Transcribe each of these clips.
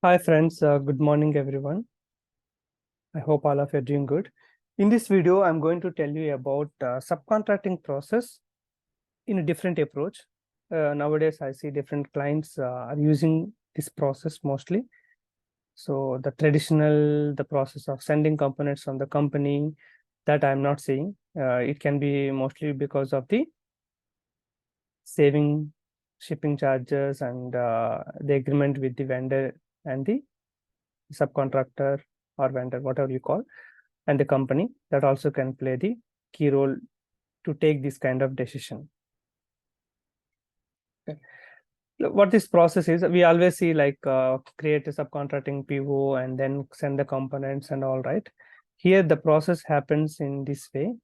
Hi friends, good morning everyone. I hope all of you are doing good. In this video, I'm going to tell you about subcontracting process in a different approach. Nowadays, I see different clients are using this process mostly. So the process of sending components from the company, that I'm not seeing. It can be mostly because of the saving shipping charges and the agreement with the vendor and the subcontractor or vendor, whatever you call, and the company that also can play the key role to take this kind of decision. Okay. What this process is, we always see like create a subcontracting PO and then send the components and all, right? Here the process happens in this way.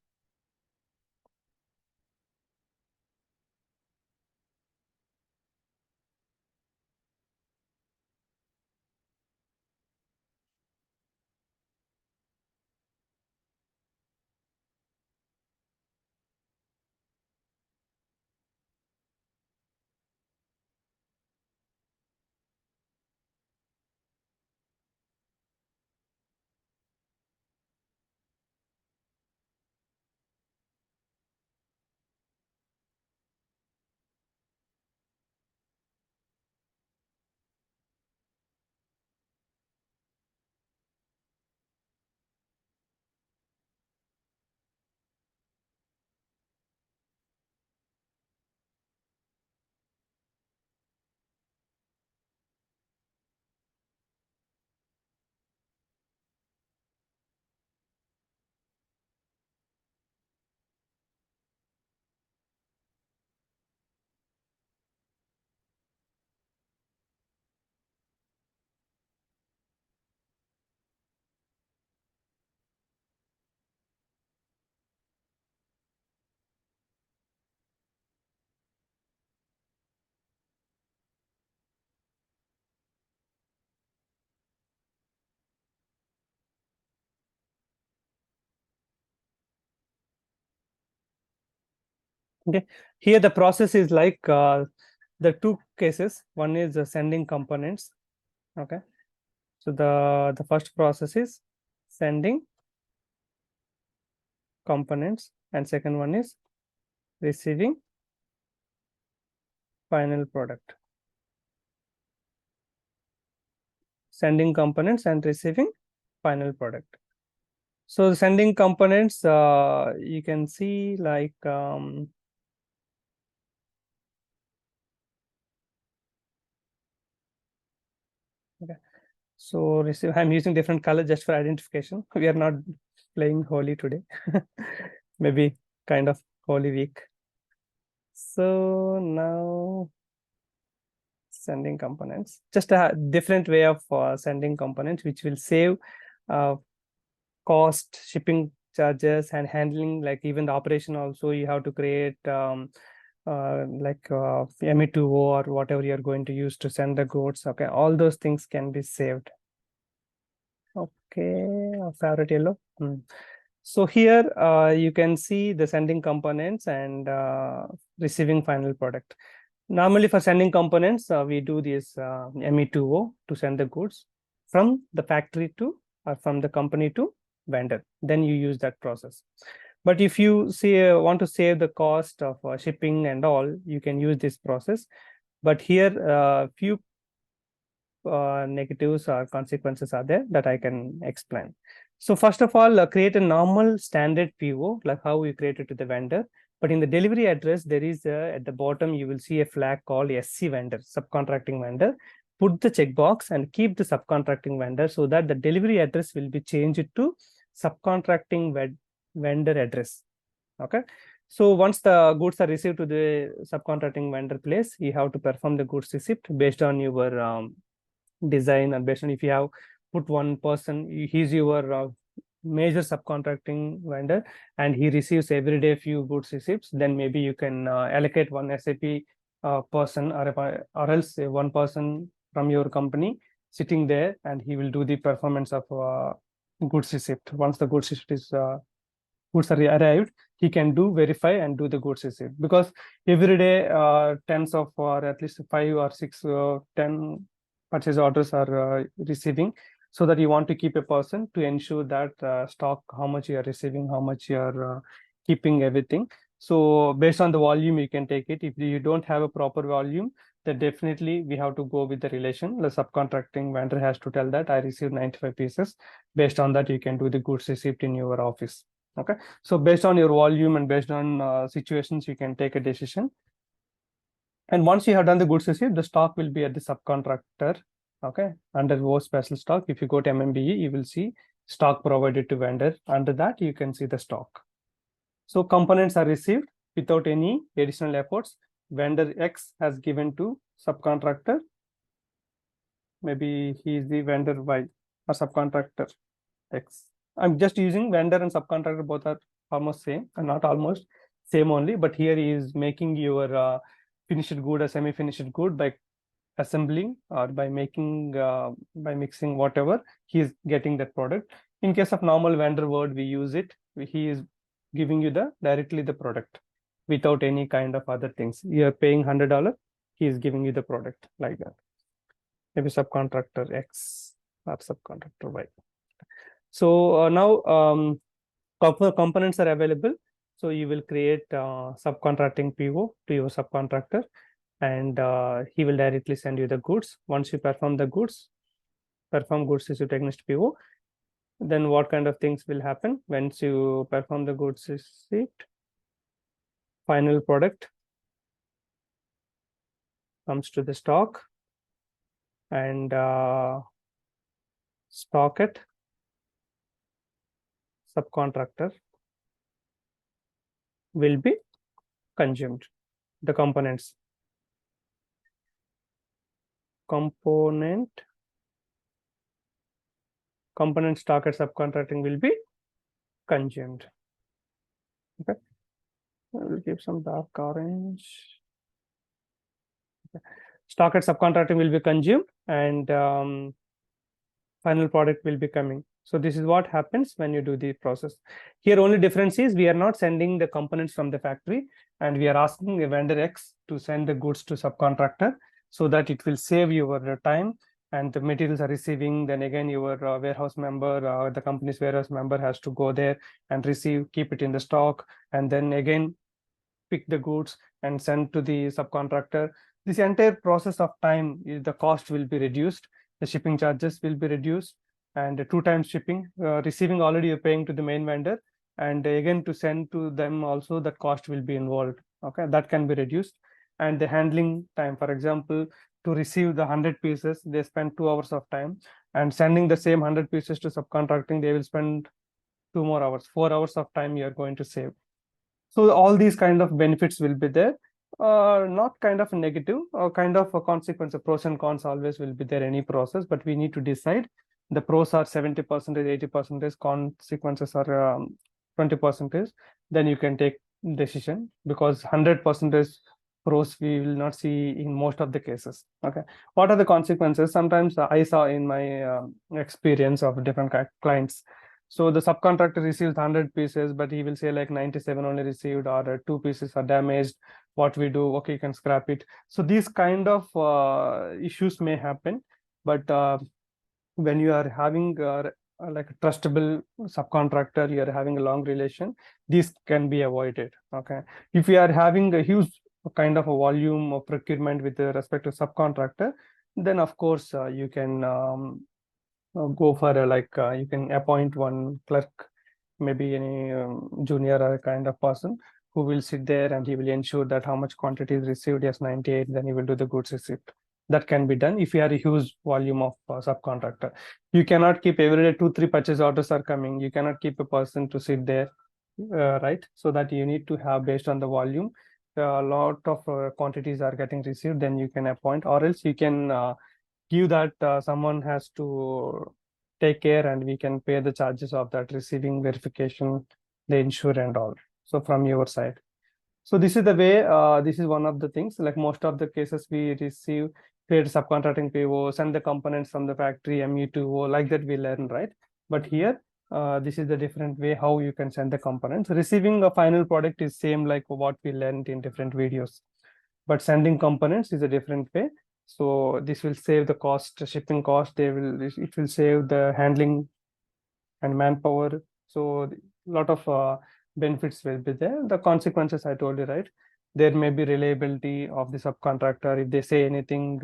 Okay, here the process is like the two cases. One is sending components. Okay, so the first process is sending components, and second one is receiving final product. Sending components and receiving final product. So sending components, you can see like okay. So receive. I'm using different color just for identification. We are not playing Holi today. Maybe kind of Holy Week. So now sending components, just a different way of sending components, which will save uh, cost, shipping charges, and handling, like even the operation also you have to create ME2O or whatever you're going to use to send the goods. Okay, all those things can be saved. Okay, favorite yellow. So here you can see the sending components and receiving final product. Normally for sending components, we do this ME2O to send the goods from the factory to, or from the company to vendor. Then you use that process. But if you want to save the cost of shipping and all, you can use this process. But here, few negatives or consequences are there that I can explain. So first of all, create a normal standard PO, like how we created to the vendor. But in the delivery address, there is at the bottom, you will see a flag called SC vendor, subcontracting vendor. Put the checkbox and keep the subcontracting vendor so that the delivery address will be changed to subcontracting vendor address. Okay. So once the goods are received to the subcontracting vendor place, you have to perform the goods receipt based on your design, and based on if you have put one person, he's your major subcontracting vendor and he receives every day few goods receipts, then maybe you can allocate one SAP person, or else one person from your company sitting there, and he will do the performance of goods receipt. Once the goods receipt is goods are arrived, he can do verify and do the goods receipt, because every day tens of, or at least 5 or 6 10 purchase orders are receiving, so that you want to keep a person to ensure that stock, how much you are receiving, how much you are keeping everything. So based on the volume, you can take it. If you don't have a proper volume, then definitely we have to go with the relation. The subcontracting vendor has to tell that I received 95 pieces. Based on that, you can do the goods receipt in your office. Okay. So based on your volume and based on situations, you can take a decision. And once you have done the goods receipt, the stock will be at the subcontractor. Okay. Under O special stock, if you go to MMBE, you will see stock provided to vendor. Under that, you can see the stock. So components are received without any additional efforts. Vendor X has given to subcontractor. Maybe he is the vendor Y or subcontractor X. I'm just using vendor and subcontractor, both are almost same, and not almost same only, but here he is making your finished good or semi-finished good by assembling or by making by mixing, whatever, he is getting that product. In case of normal vendor word, we use it, he is giving you the directly the product without any kind of other things. You are paying $100, he is giving you the product like that. Maybe subcontractor X or subcontractor Y. So now components are available. So you will create subcontracting PO to your subcontractor, and he will directly send you the goods. Once you perform the goods, perform goods receipt against PO, then what kind of things will happen once you perform the goods receipt? Final product comes to the stock, and stock at subcontractor will be consumed. The component stock at subcontracting will be consumed. Okay, I will give some dark orange. Okay. Stock at subcontracting will be consumed, and final product will be coming. So this is what happens when you do the process. Here only difference is we are not sending the components from the factory, and we are asking a vendor X to send the goods to subcontractor, so that it will save your time, and the materials are receiving. Then again, your warehouse member, the company's warehouse member has to go there and receive, keep it in the stock, and then again pick the goods and send to the subcontractor. This entire process of time, the cost will be reduced, the shipping charges will be reduced, and 2 times shipping. Receiving already you're paying to the main vendor, and again to send to them also, that cost will be involved. Okay, that can be reduced. And the handling time, for example, to receive the 100 pieces, they spend 2 hours of time, and sending the same 100 pieces to subcontracting, they will spend 2 more hours, 4 hours of time you are going to save. So all these kind of benefits will be there. Not kind of negative or kind of a consequence. Of pros and cons always will be there, any process, but we need to decide. The pros are 70%, 80%, consequences are 20%. Then you can take decision, because 100% pros we will not see in most of the cases. Okay, what are the consequences? Sometimes I saw in my experience of different clients. So the subcontractor receives 100 pieces, but he will say like 97 only received, or 2 pieces are damaged. What we do? Okay, you can scrap it. So these kind of issues may happen, but when you are having like a trustable subcontractor, you are having a long relation, this can be avoided. Okay, if you are having a huge kind of a volume of procurement with respect to subcontractor, then of course you can go for you can appoint one clerk, maybe any junior or kind of person who will sit there, and he will ensure that how much quantity is received. Yes, 98, then he will do the goods receipt. That can be done if you have a huge volume of subcontractor. You cannot keep every day 2-3 purchase orders are coming. You cannot keep a person to sit there, right? So that you need to have, based on the volume, a lot of quantities are getting received, then you can appoint, or else you can give that someone has to take care, and we can pay the charges of that receiving, verification, the insure and all. So from your side. So this is the way, this is one of the things, like most of the cases we receive, create subcontracting PO, send the components from the factory, ME2O, like that we learn, right? But here, this is the different way how you can send the components. Receiving a final product is same like what we learned in different videos. But sending components is a different way. So this will save the cost, shipping cost. It will save the handling and manpower. So a lot of benefits will be there. The consequences I told you, right? There may be reliability of the subcontractor. If they say anything,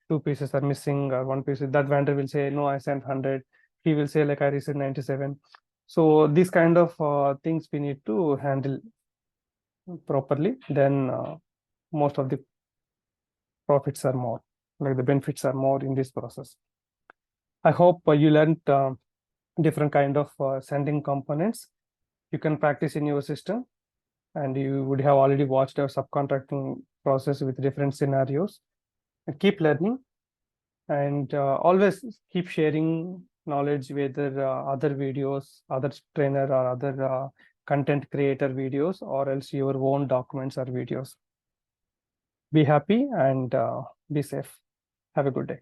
two pieces are missing or one piece, that vendor will say, no, I sent 100. He will say, like, I received 97. So these kind of things we need to handle properly. Then most of the profits are more, like the benefits are more in this process. I hope you learned different kind of sending components. You can practice in your system, and you would have already watched our subcontracting process with different scenarios. And keep learning, and always keep sharing knowledge with other videos, other trainer or other content creator videos, or else your own documents or videos. Be happy and be safe. Have a good day.